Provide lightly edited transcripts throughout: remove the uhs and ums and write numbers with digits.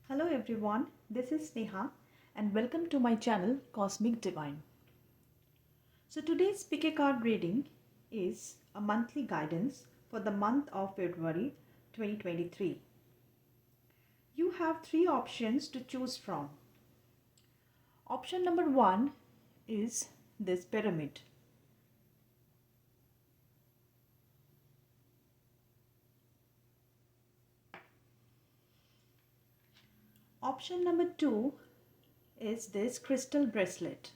Hello everyone, this is Sneha and welcome to my channel Cosmic Divine. So today's pick a card reading is a monthly guidance for the month of February 2023. You have three options to choose from. Option number 1 is this pyramid. Option number 2 is this crystal bracelet.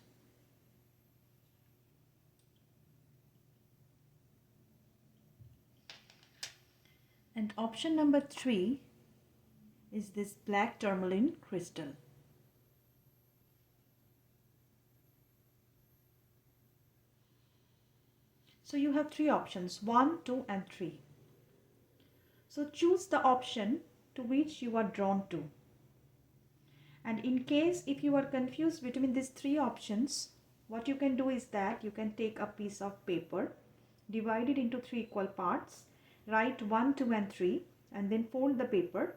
And option number 3 is this black tourmaline crystal. So you have three options, 1, 2 and 3. So choose the option to which you are drawn to. And in case if you are confused between these three options, what you can do is that you can take a piece of paper, divide it into three equal parts, write 1, 2 and 3 and then fold the paper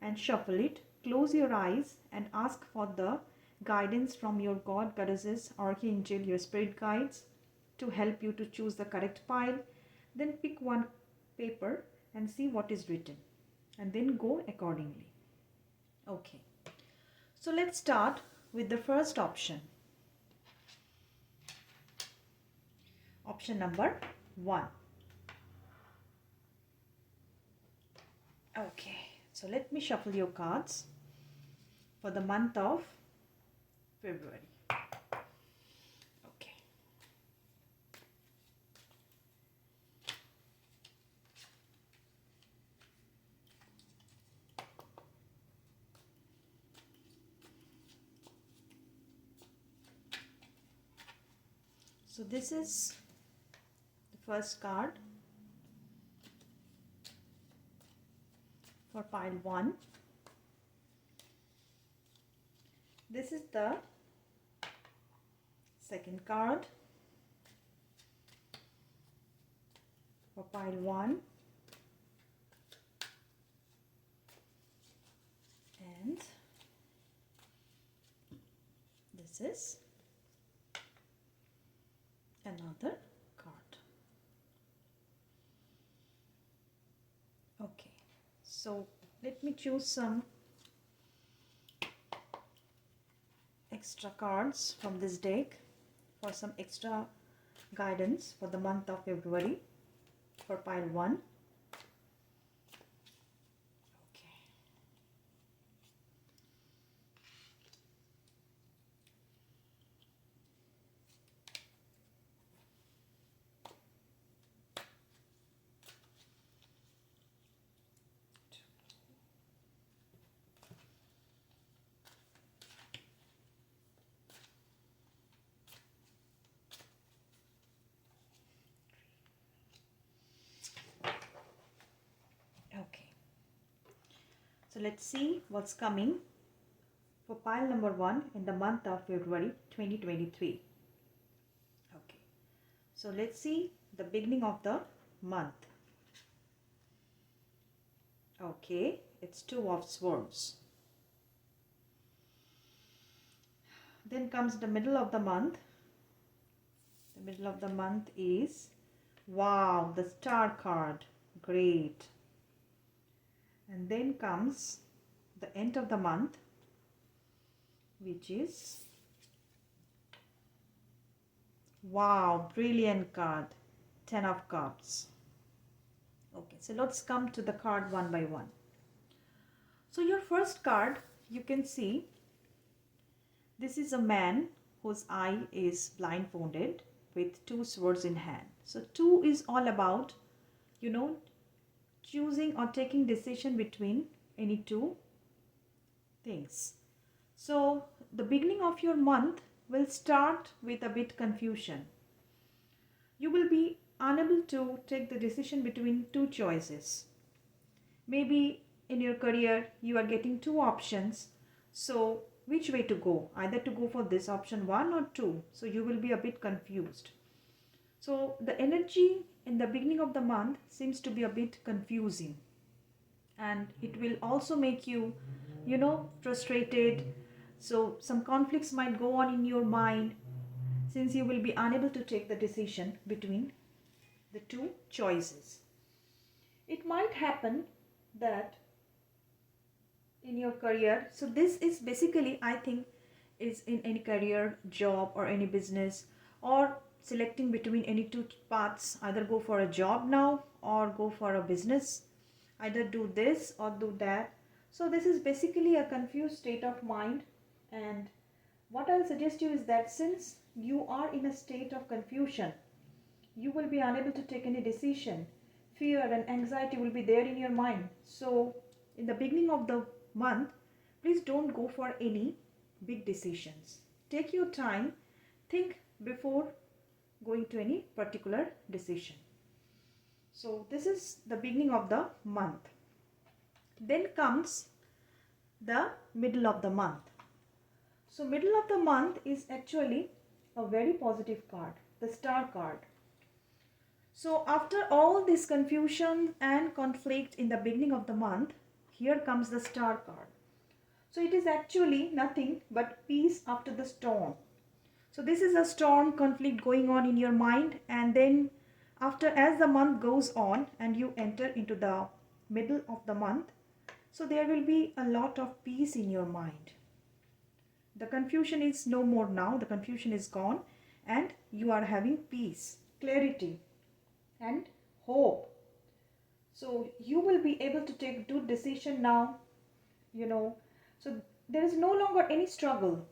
and shuffle it, close your eyes and ask for the guidance from your God, Goddesses, Archangel, your spirit guides to help you to choose the correct pile. Then pick one paper and see what is written and then go accordingly. Okay. So let's start with the first option. Option number 1. Okay, so let me shuffle your cards for the month of February. Okay. So this is the first card for pile 1. This is the second card for pile 1. And this is another card. Okay, so let me choose some extra cards from this deck for some extra guidance for the month of February for pile 1. Okay. Okay, so let's see what's coming for pile number 1 in the month of February 2023. Okay, so let's see the beginning of the month. Okay, it's 2 of swords. Then comes the middle of the month. The middle of the month is, wow, the star card. Great. And then comes the end of the month, which is, wow, brilliant card, 10 of cups. Okay, so let's come to the card one by one. So your first card, you can see, this is a man whose eye is blindfolded with 2 swords in hand. So 2 is all about, choosing or taking decision between any 2 things. So the beginning of your month will start with a bit confusion. You will be unable to take the decision between 2 choices. Maybe in your career you are getting 2 options. So which way to go? Either to go for this option 1 or 2. So you will be a bit confused. So the energy in the beginning of the month seems to be a bit confusing. And it will also make you frustrated. So some conflicts might go on in your mind, since you will be unable to take the decision between the two choices. It might happen that in your career, so this is basically, I think, is in any career, job, or any business, or selecting between any two paths. Either go for a job now or go for a business, either do this or do that. So this is basically a confused state of mind. And what I'll suggest you is that since you are in a state of confusion, you will be unable to take any decision. Fear and anxiety will be there in your mind. So in the beginning of the month, please don't go for any big decisions. Take your time, think before going to any particular decision. So this is the beginning of the month. Then comes the middle of the month. So middle of the month is actually a very positive card, the star card. So after all this confusion and conflict in the beginning of the month, here comes the star card. So it is actually nothing but peace after the storm. So this is a storm conflict going on in your mind, and then as the month goes on and you enter into the middle of the month, so there will be a lot of peace in your mind. The confusion is no more now, the confusion is gone, and you are having peace, clarity, and hope. So you will be able to take good decision now, so there is no longer any struggle.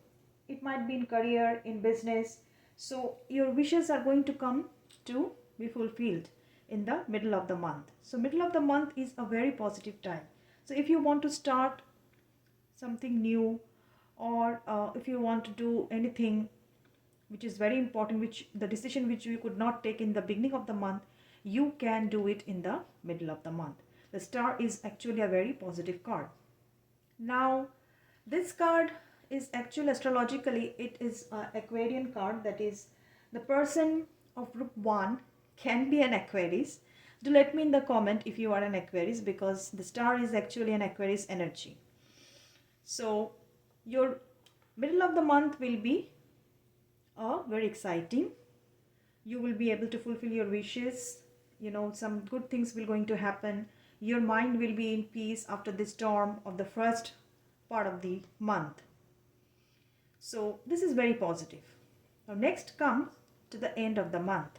It might be in career, in business. So your wishes are going to come to be fulfilled in the middle of the month. So middle of the month is a very positive time. So if you want to start something new, or if you want to do anything which is very important, which the decision which you could not take in the beginning of the month, you can do it in the middle of the month. The star is actually a very positive card. Now this card is actually astrologically, it is an Aquarian card. That is, the person of group 1 can be an Aquarius. Do let me in the comment if you are an Aquarius, because the star is actually an Aquarius energy. So your middle of the month will be very exciting. You will be able to fulfill your wishes. Some good things will going to happen. Your mind will be in peace after the storm of the first part of the month. So this is very positive. Now next comes to the end of the month.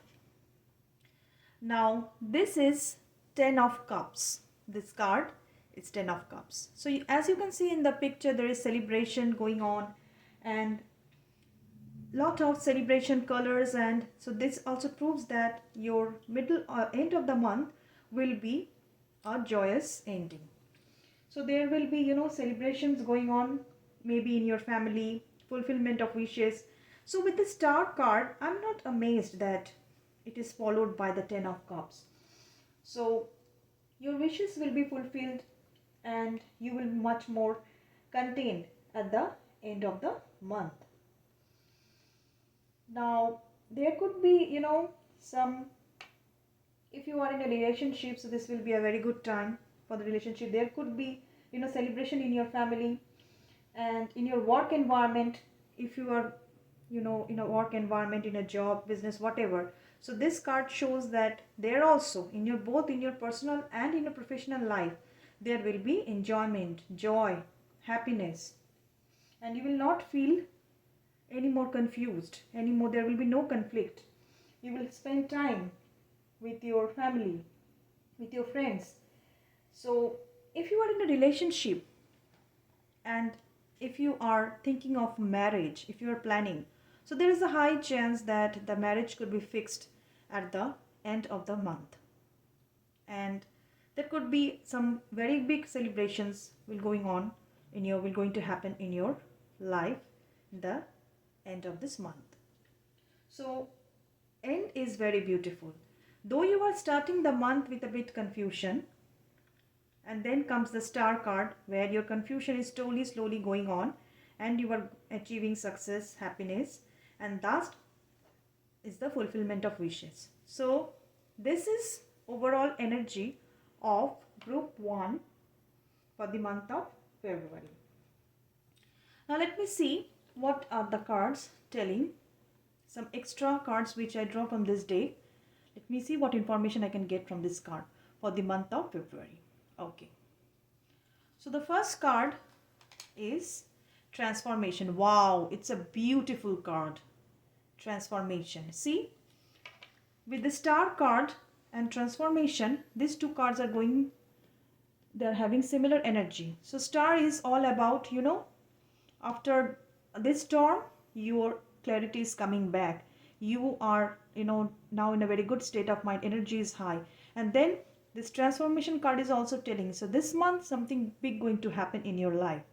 Now this is 10 of Cups. This card is 10 of Cups. So as you can see in the picture, there is celebration going on and lot of celebration colors, and so this also proves that your middle end of the month will be a joyous ending. So there will be celebrations going on, maybe in your family, fulfillment of wishes. So with the star card, I'm not amazed that it is followed by the 10 of Cups. So your wishes will be fulfilled and you will be much more contained at the end of the month. Now there could be some, if you are in a relationship, so this will be a very good time for the relationship. There could be celebration in your family and in your work environment, if you are in a work environment, in a job, business, whatever. So this card shows that there also in your both in your personal and in your professional life, there will be enjoyment, joy, happiness, and you will not feel any more confused anymore. There will be no conflict. You will spend time with your family, with your friends. So if you are in a relationship and if you are thinking of marriage, if you are planning, so there is a high chance that the marriage could be fixed at the end of the month, and there could be some very big celebrations will going to happen in your life in the end of this month. So end is very beautiful. Though you are starting the month with a bit confusion, and then comes the star card where your confusion is slowly going on and you are achieving success, happiness, and that is the fulfillment of wishes. So this is overall energy of group 1 for the month of February. Now let me see what are the cards telling. Some extra cards which I draw from this deck. Let me see what information I can get from this card for the month of February. Okay. So the first card is transformation. Wow, it's a beautiful card. Transformation. See, with the star card and transformation, these two cards are going, they're having similar energy. So star is all about, after this storm, your clarity is coming back. You are, now in a very good state of mind. Energy is high. And then this transformation card is also telling, so this month something big going to happen in your life,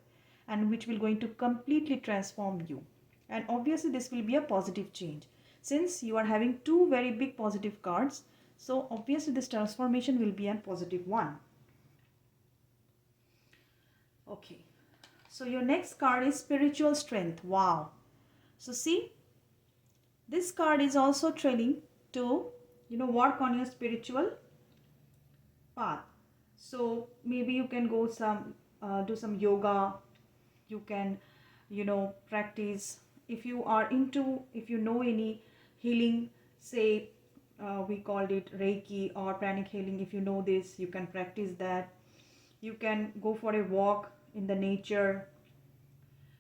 and which will going to completely transform you. And obviously this will be a positive change. Since you are having two very big positive cards, so obviously this transformation will be a positive one. Okay. So your next card is spiritual strength. Wow. So see, this card is also training to, work on your spiritual path. So maybe you can go do some yoga. You can, practice. If you are into, if you know any healing, say we called it Reiki or pranic healing. If you know this, you can practice that. You can go for a walk in the nature.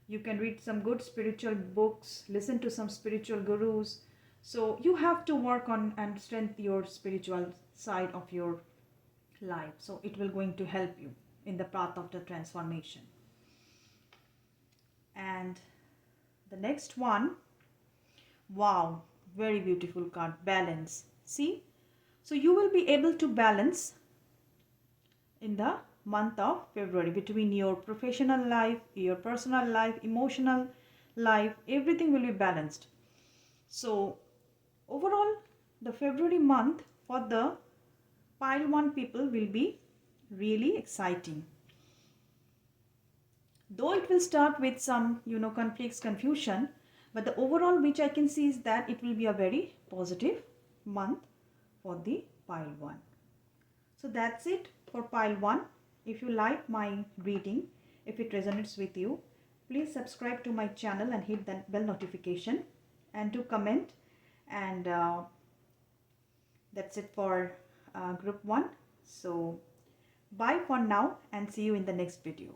You can read some good spiritual books, listen to some spiritual gurus. So you have to work on and strengthen your spiritual side of your life. So it will going to help you in the path of the transformation. And the next one, wow, very beautiful card, balance. See, so you will be able to balance in the month of February between your professional life, your personal life, emotional life, everything will be balanced. So overall, the February month for the pile 1 people will be really exciting. Though it will start with some, conflicts, confusion, but the overall which I can see is that it will be a very positive month for the pile 1. So that's it for pile 1. If you like my reading, if it resonates with you, please subscribe to my channel and hit that bell notification and do comment. And that's it for group 1. So bye for now and see you in the next video.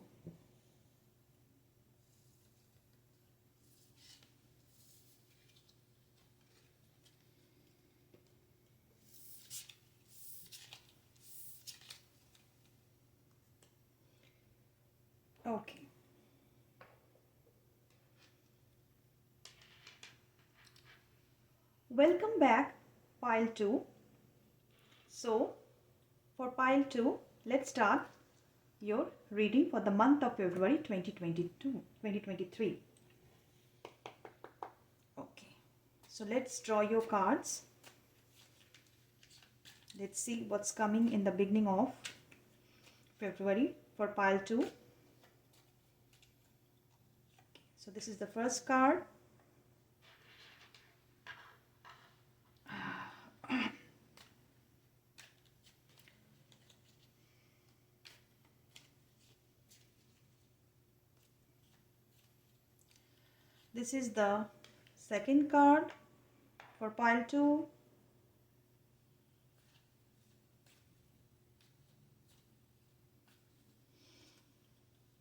Okay. Welcome back, pile 2. So for pile 2, let's start your reading for the month of February 2023. Okay. So let's draw your cards. Let's see what's coming in the beginning of February for pile 2. Okay. So this is the first card. This is the second card for pile 2.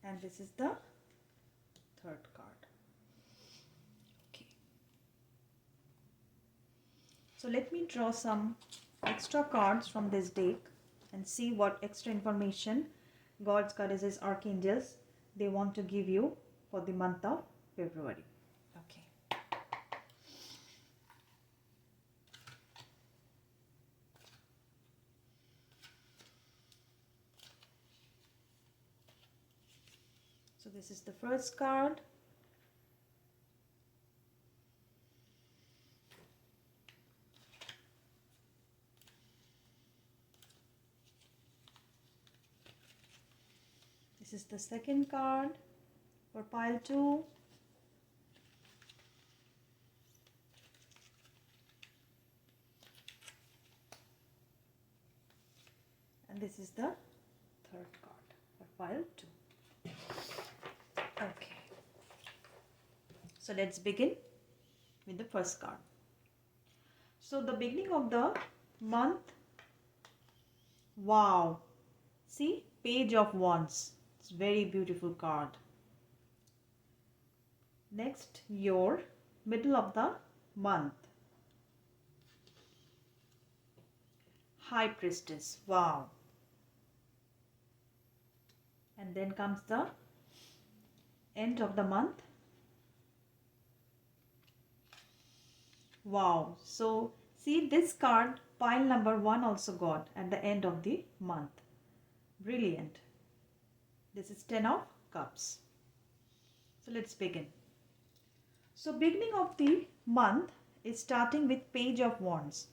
And this is the third card. Okay. So let me draw some extra cards from this deck and see what extra information gods, goddesses, archangels they want to give you for the month of February. Okay. So this is the first card. This is the second card for pile 2. And this is the third card for pile 2. Okay. So let's begin with the first card. So the beginning of the month, wow, see, Page of Wands. It's very beautiful card. Next, your middle of the month, High Priestess. Wow. And then comes the end of the month. Wow. So see, this card, pile number 1 also got at the end of the month. Brilliant. This is 10 of Cups. So let's begin. So beginning of the month is starting with Page of Wands.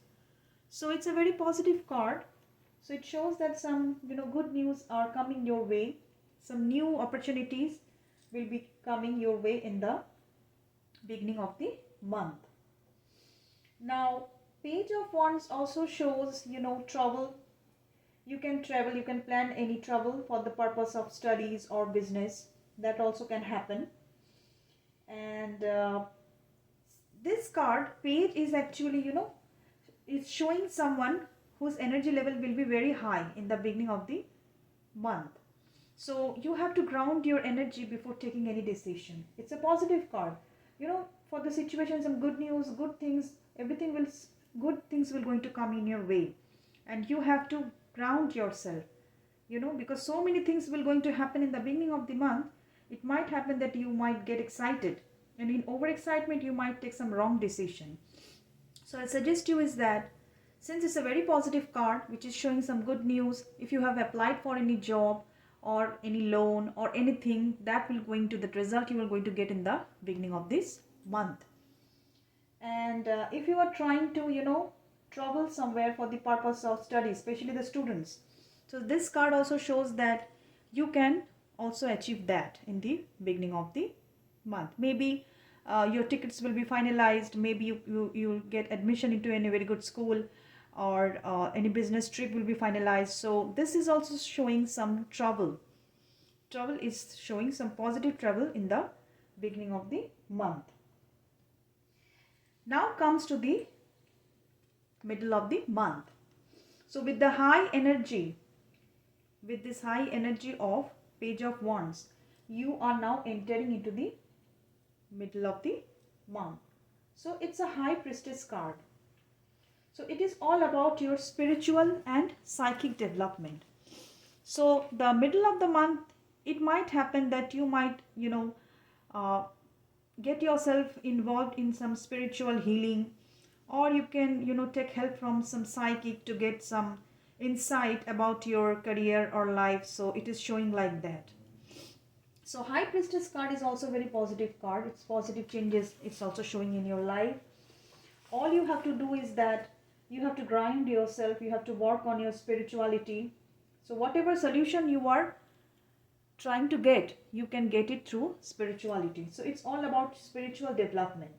So it's a very positive card. So it shows that some good news are coming your way. Some new opportunities will be coming your way in the beginning of the month. Now, Page of Wands also shows, travel. You can travel, you can plan any travel for the purpose of studies or business. That also can happen. And this card, Page, is actually, it's showing someone whose energy level will be very high in the beginning of the month. So you have to ground your energy before taking any decision. It's a positive card. For the situation, some good news, good things, good things will going to come in your way. And you have to ground yourself, because so many things will going to happen in the beginning of the month. It might happen that you might get excited. And in overexcitement, you might take some wrong decision. So I suggest you is that since it's a very positive card, which is showing some good news, if you have applied for any job or any loan or anything, that will going to the result you are going to get in the beginning of this month. And if you are trying to, travel somewhere for the purpose of study, especially the students. So this card also shows that you can also achieve that in the beginning of the month. Maybe your tickets will be finalized. Maybe you'll get admission into any very good school, or any business trip will be finalized. So this is also showing some travel. Travel is showing some positive travel in the beginning of the month. Now comes to the middle of the month. So with the high energy, with this high energy of Page of Wands, you are now entering into the middle of the month. So it's a High Priestess card. So it is all about your spiritual and psychic development. So the middle of the month, it might happen that you might, get yourself involved in some spiritual healing, or you can, take help from some psychic to get some insight about your career or life. So it is showing like that. So High Priestess card is also a very positive card. It's positive changes. It's also showing in your life. All you have to do is that you have to grind yourself. You have to work on your spirituality. So whatever solution you are trying to get, you can get it through spirituality. So it's all about spiritual development.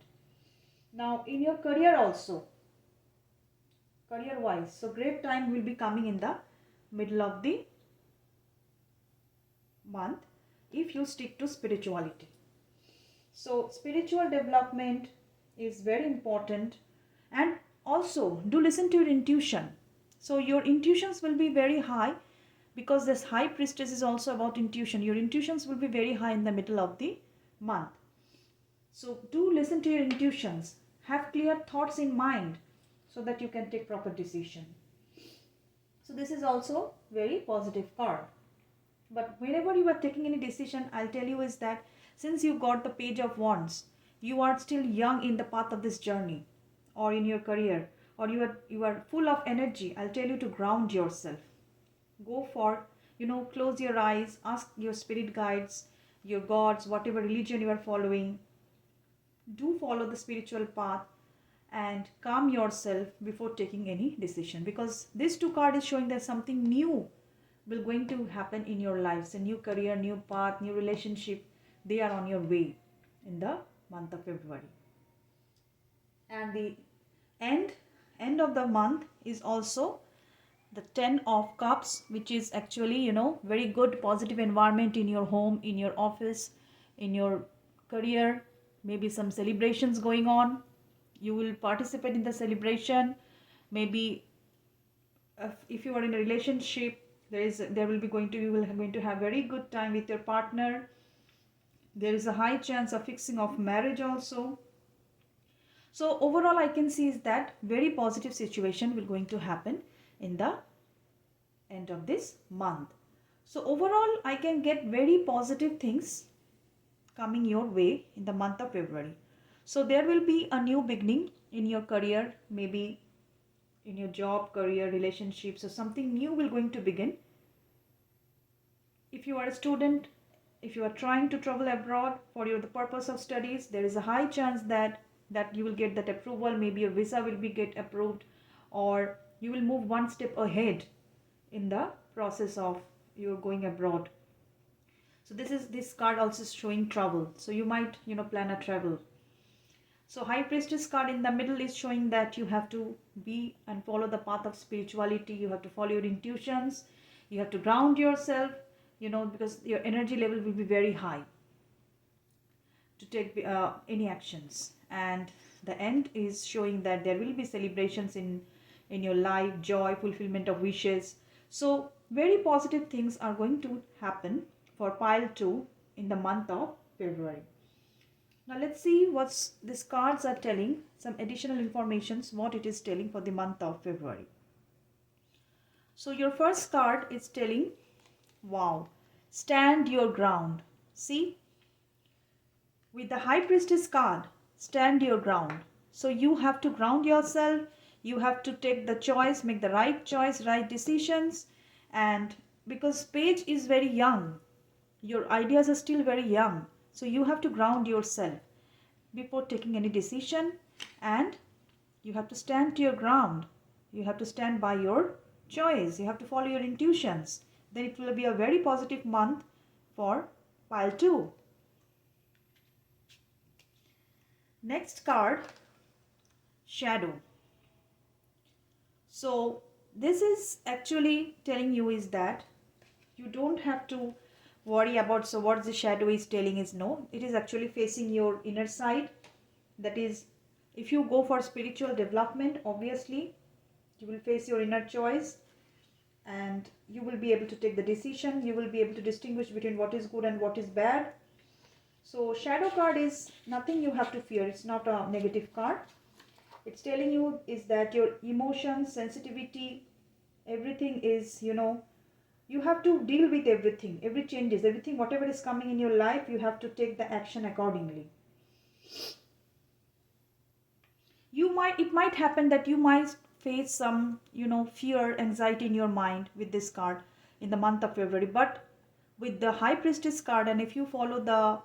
Now in your career also, career wise, so great time will be coming in the middle of the month if you stick to spirituality. So spiritual development is very important, and also do listen to your intuition. So your intuitions will be very high, because this High Priestess is also about intuition. Your intuitions will be very high in the middle of the month. So do listen to your intuitions. Have clear thoughts in mind so that you can take proper decision. So this is also very positive card. But whenever you are taking any decision, I'll tell you is that since you got the Page of Wands, you are still young in the path of this journey, or in your career, or you are full of energy. I'll tell you to ground yourself. Go for, close your eyes, ask your spirit guides, your gods, whatever religion you are following. Do follow the spiritual path and calm yourself before taking any decision, because this 2 card is showing that something new will going to happen in your lives. A new career, new path, new relationship, they are on your way in the month of February. And the end of the month is also the 10 of Cups, which is actually, very good positive environment in your home, in your office, in your career. maybe some celebrations going on. You will participate in the celebration. Maybe if you are in a relationship, you will going to have very good time with your partner. There is a high chance of fixing of marriage also. So overall I can see is that very positive situation will going to happen in the end of this month. So overall I can get very positive things coming your way in the month of February. So there will be a new beginning in your career, maybe in your job, career, relationships, or something new will going to begin. If you are a student, if you are trying to travel abroad for the purpose of studies, there is a high chance that you will get that approval. Maybe your visa will be get approved, or you will move one step ahead in the process of your going abroad. So this card also is showing travel. So you might plan a travel. So High Priestess card in the middle is showing that you have to be and follow the path of spirituality. You have to follow your intuitions. You have to ground yourself, because your energy level will be very high to take any actions. And the end is showing that there will be celebrations in your life, joy, fulfillment of wishes. So very positive things are going to happen for pile 2 in the month of February. Now let's see what these cards are telling, some additional informations, what it is telling for the month of February. So your first card is telling, wow, stand your ground. See, with the High Priestess card, stand your ground. So you have to ground yourself. You have to take the choice, make the right choice, right decisions. And because Page is very young, your ideas are still very young. So you have to ground yourself before taking any decision, and you have to stand to your ground. You have to stand by your choice. You have to follow your intuitions. Then it will be a very positive month for pile 2. Next card, Shadow. So this is actually telling you is that you don't have to worry about, so what the shadow is telling is, no, it is actually facing your inner side. That is, if you go for spiritual development, obviously you will face your inner choice, and you will be able to take the decision. You will be able to distinguish between what is good and what is bad. So shadow card is nothing you have to fear. It's not a negative card. It's telling you is that your emotions, sensitivity, everything is, you have to deal with everything, every changes, everything, whatever is coming in your life, you have to take the action accordingly. It might happen that you might face some, fear, anxiety in your mind with this card in the month of February. But with the High Priestess card, and if you follow the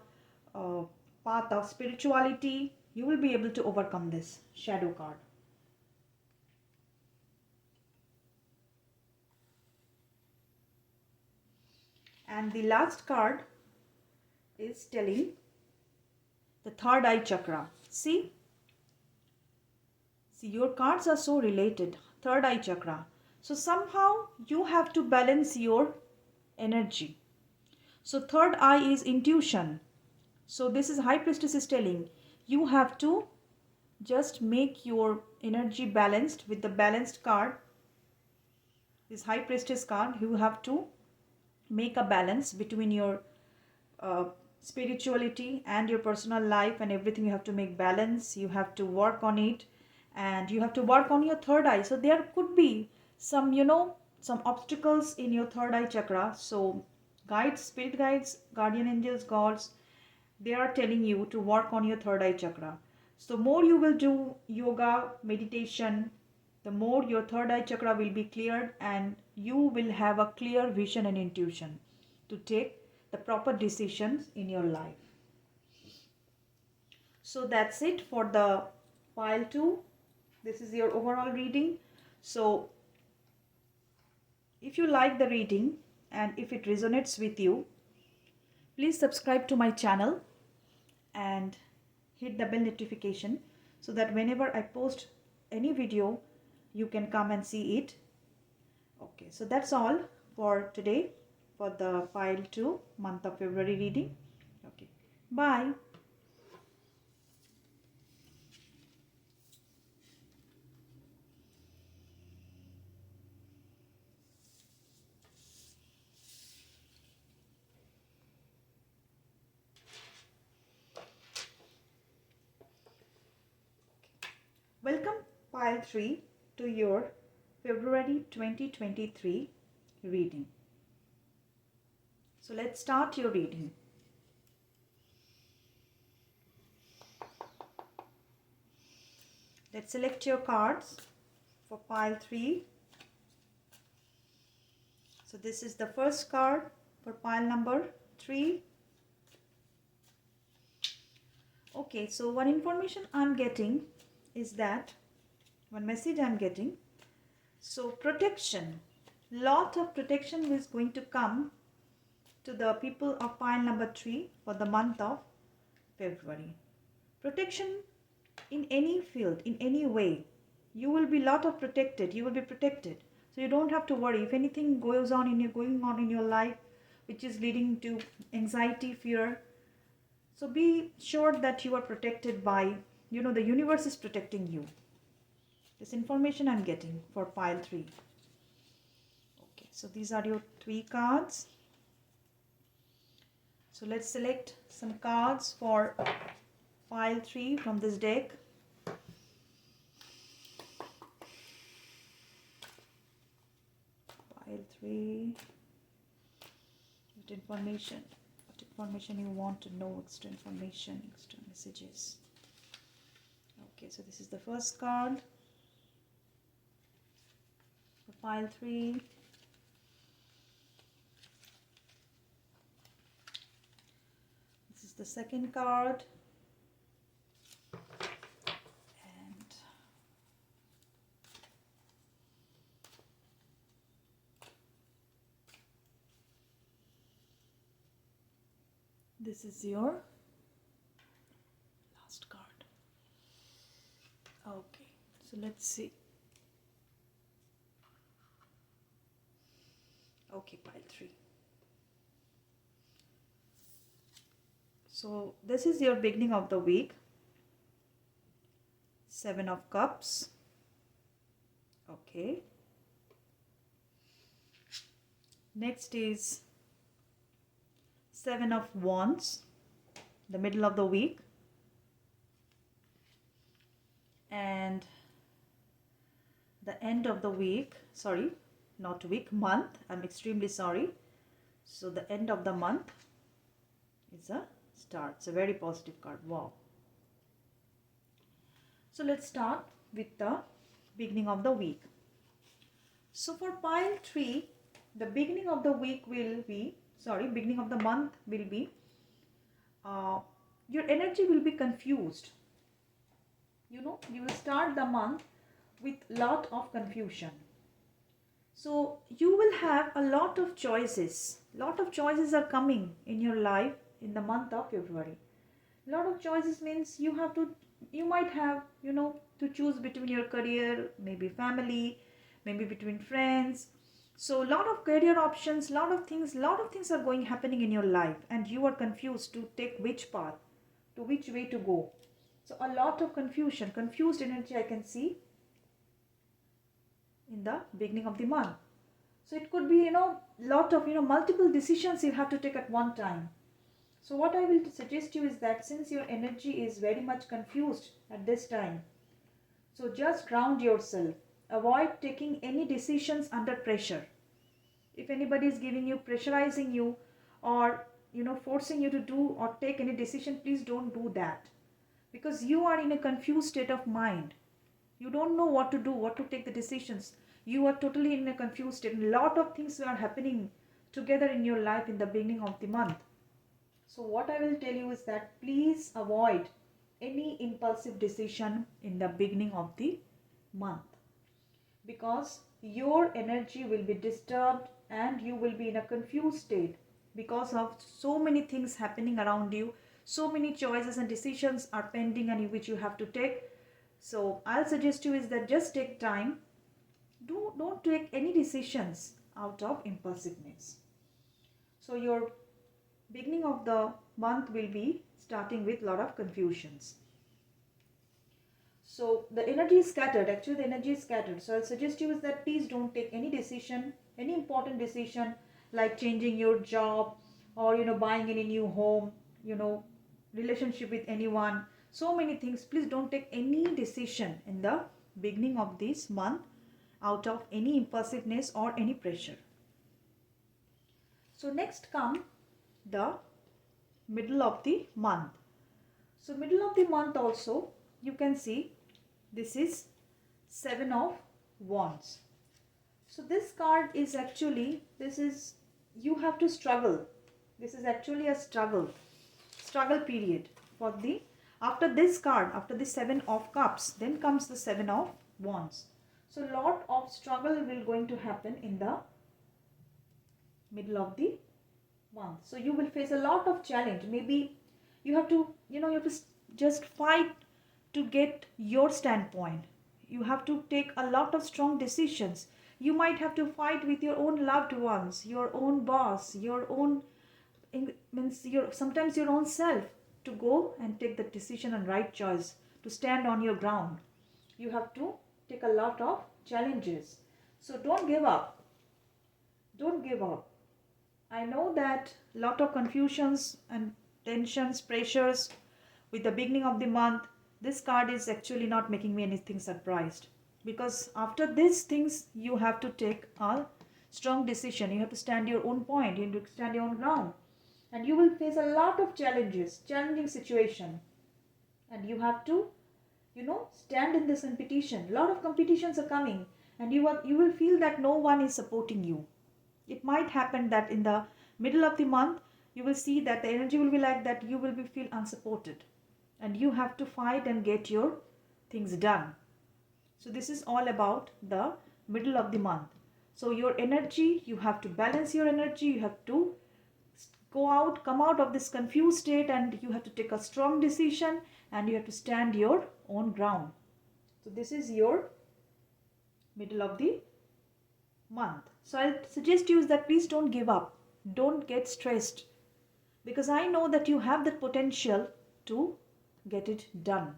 path of spirituality, you will be able to overcome this shadow card. And the last card is telling the third eye chakra. See, your cards are so related. Third eye chakra. So somehow you have to balance your energy. So third eye is intuition. So this is High Priestess is telling you have to just make your energy balanced with the balanced card. This High Priestess card, you have to make a balance between your spirituality and your personal life, and everything you have to make balance. You have to work on it, and you have to work on your third eye. So there could be some, some obstacles in your third eye chakra. So guides, spirit guides, guardian angels, gods, they are telling you to work on your third eye chakra. So more you will do yoga, meditation, the more your third eye chakra will be cleared, and you will have a clear vision and intuition to take the proper decisions in your life. So that's it for the pile 2. This is your overall reading. So if you like the reading and if it resonates with you, please subscribe to my channel and hit the bell notification so that whenever I post any video, you can come and see it. Okay, so that's all for today for the pile 2 month of February reading. Okay, bye. Welcome, pile 3, to your February 2023 reading. So let's start your reading. Let's select your cards for pile 3. So this is the first card for pile number 3. Okay, so one information I'm getting is that, one message I'm getting, so protection, lot of protection is going to come to the people of pile number 3 for the month of February. Protection in any field, in any way, you will be protected. So you don't have to worry if anything going on in your life which is leading to anxiety, fear. So be sure that you are protected by, the universe is protecting you. This information I'm getting for pile 3. Okay, so these are your 3 cards. So let's select some cards for pile 3 from this deck. Pile 3. What information you want to know, extra information, extra messages. Okay, so this is the first card for pile 3. This is the second card. And this is your last card. Okay, so let's see. Okay, pile 3. So this is your beginning of the week. 7 of Cups. Okay. Next is 7 of Wands, the middle of the week. And the end of the week, sorry, not week, month. I'm extremely sorry. So the end of the month is a Star. It's a very positive card. Wow. So let's start with the beginning of the week. So for pile 3, the beginning of the week will be, beginning of the month will be, your energy will be confused. You will start the month with lot of confusion. So you will have a lot of choices. Lot of choices are coming in your life in the month of February. Lot of choices means you might have, to choose between your career, maybe family, maybe between friends. So lot of career options, lot of things are happening in your life, and you are confused to take which path, to which way to go. So a lot of confusion, confused energy I can see in the beginning of the month. So it could be, lot of, multiple decisions you have to take at one time. So what I will suggest you is that since your energy is very much confused at this time, so just ground yourself. Avoid taking any decisions under pressure. If anybody is giving you, pressurizing you, or, forcing you to do or take any decision, please don't do that. Because you are in a confused state of mind. You don't know what to do, what to take the decisions. You are totally in a confused state. A lot of things are happening together in your life in the beginning of the month. So what I will tell you is that please avoid any impulsive decision in the beginning of the month, because your energy will be disturbed and you will be in a confused state because of so many things happening around you. So many choices and decisions are pending and which you have to take. So I'll suggest you is that just take time. Don't take any decisions out of impulsiveness. So your beginning of the month will be starting with a lot of confusions. So the energy is scattered. Actually, the energy is scattered. So I'll suggest you is that please don't take any decision, any important decision like changing your job or, buying any new home, relationship with anyone. so many things. Please don't take any decision in the beginning of this month out of any impulsiveness or any pressure. So next come the middle of the month. So middle of the month also, you can see this is 7 of Wands. So this card is actually, you have to struggle. This is actually a struggle period for the, after this card, after the 7 of Cups, then comes the 7 of Wands. So lot of struggle will going to happen in the middle of the month. So you will face a lot of challenge. Maybe you have to, you have to just fight to get your standpoint. You have to take a lot of strong decisions. You might have to fight with your own loved ones, your own boss, your own, sometimes your own self, to go and take the decision and right choice, to stand on your ground. You have to take a lot of challenges. So don't give up. Don't give up. I know that a lot of confusions and tensions, pressures with the beginning of the month. This card is actually not making me anything surprised, because after these things you have to take a strong decision. You have to stand your own point. You have to stand your own ground, and you will face a lot of challenges, challenging situation, and you have to, stand in this competition. A lot of competitions are coming, and you will feel that no one is supporting you. It might happen that in the middle of the month you will see that the energy will be like that. You will feel unsupported, and you have to fight and get your things done. So this is all about the middle of the month. So your energy, you have to balance your energy. You have to come out of this confused state, and you have to take a strong decision, and you have to stand your own ground. So this is your middle of the month. So I'll suggest you that please don't give up. Don't get stressed, because I know that you have the potential to get it done.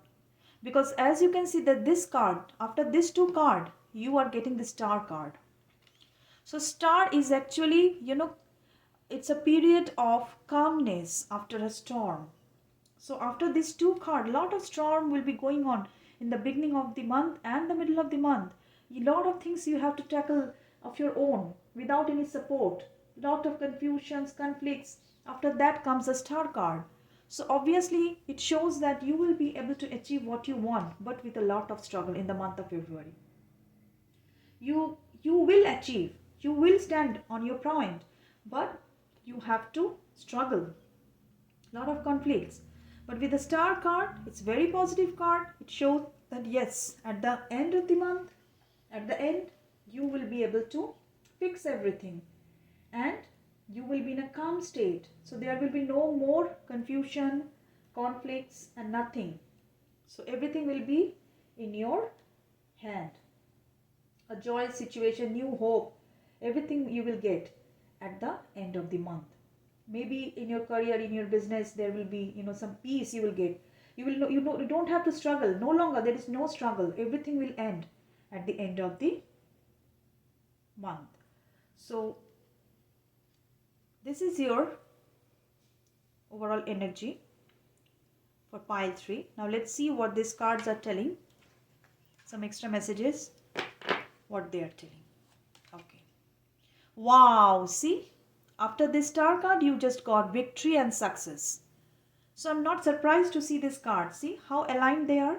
Because as you can see that this card, after this 2 card, you are getting the Star card. So Star is actually, it's a period of calmness after a storm. So after this 2 card, a lot of storm will be going on in the beginning of the month and the middle of the month. A lot of things you have to tackle of your own without any support. A lot of confusions, conflicts. After that comes a Star card. So obviously it shows that you will be able to achieve what you want, but with a lot of struggle in the month of February. You will achieve. You will stand on your point, but you have to struggle. A lot of conflicts. But with the Star card, it's very positive card. It shows that yes, at the end of the month, at the end, you will be able to fix everything, and you will be in a calm state. So there will be no more confusion, conflicts, and nothing. So everything will be in your hand. A joyous situation, new hope, everything you will get at the end of the month. Maybe in your career, in your business, there will be, some peace you will get. You don't have to struggle. No longer there is no struggle. Everything will end at the end of the month. So this is your overall energy for pile 3. Now let's see what these cards are telling. Some extra messages, what they are telling. Okay. Wow, see? After this Star card, you just got victory and success. So I'm not surprised to see this card. See how aligned they are?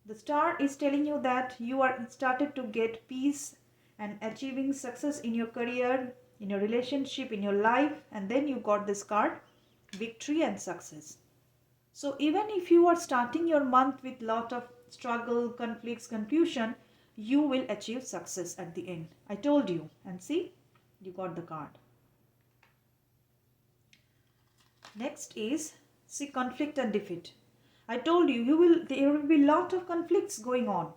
The Star is telling you that you are started to get peace and achieving success in your career, in your relationship, in your life, and then you got this card, victory and success. So even if you are starting your month with lot of struggle, conflicts, confusion, you will achieve success at the end. I told you, and see, you got the card. Next is, see, conflict and defeat. I told you, there will be lot of conflicts going on.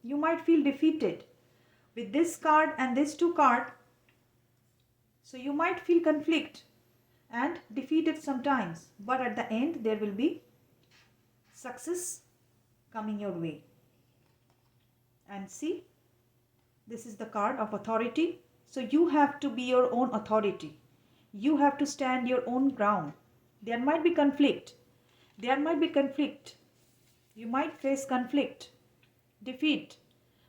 You might feel defeated with this card and this 2 card. So you might feel conflict and defeated sometimes, but at the end there will be success coming your way. And see, this is the card of authority. So you have to be your own authority. You have to stand your own ground. There might be conflict, There might be conflict. You might face conflict, defeat.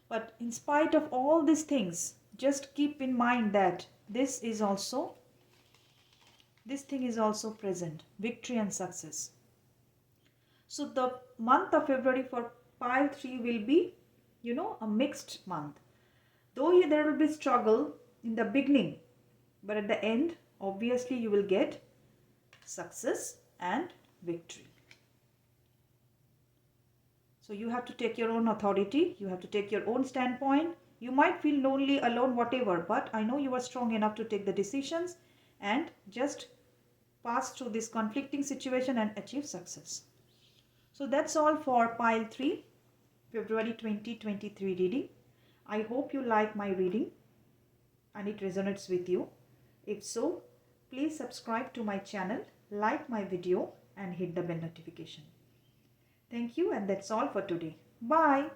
But in spite of all these things, just keep in mind that this thing is also present. Victory and success. So the month of February for pile 3 will be, a mixed month. Though there will be struggle in the beginning, but at the end, obviously you will get success and victory. So you have to take your own authority. You have to take your own standpoint. You might feel lonely, alone, whatever, but I know you are strong enough to take the decisions and just pass through this conflicting situation and achieve success. So that's all for pile 3, February 2023 reading. I hope you like my reading and it resonates with you. If so, please subscribe to my channel, like my video and hit the bell notification. Thank you, and that's all for today. Bye.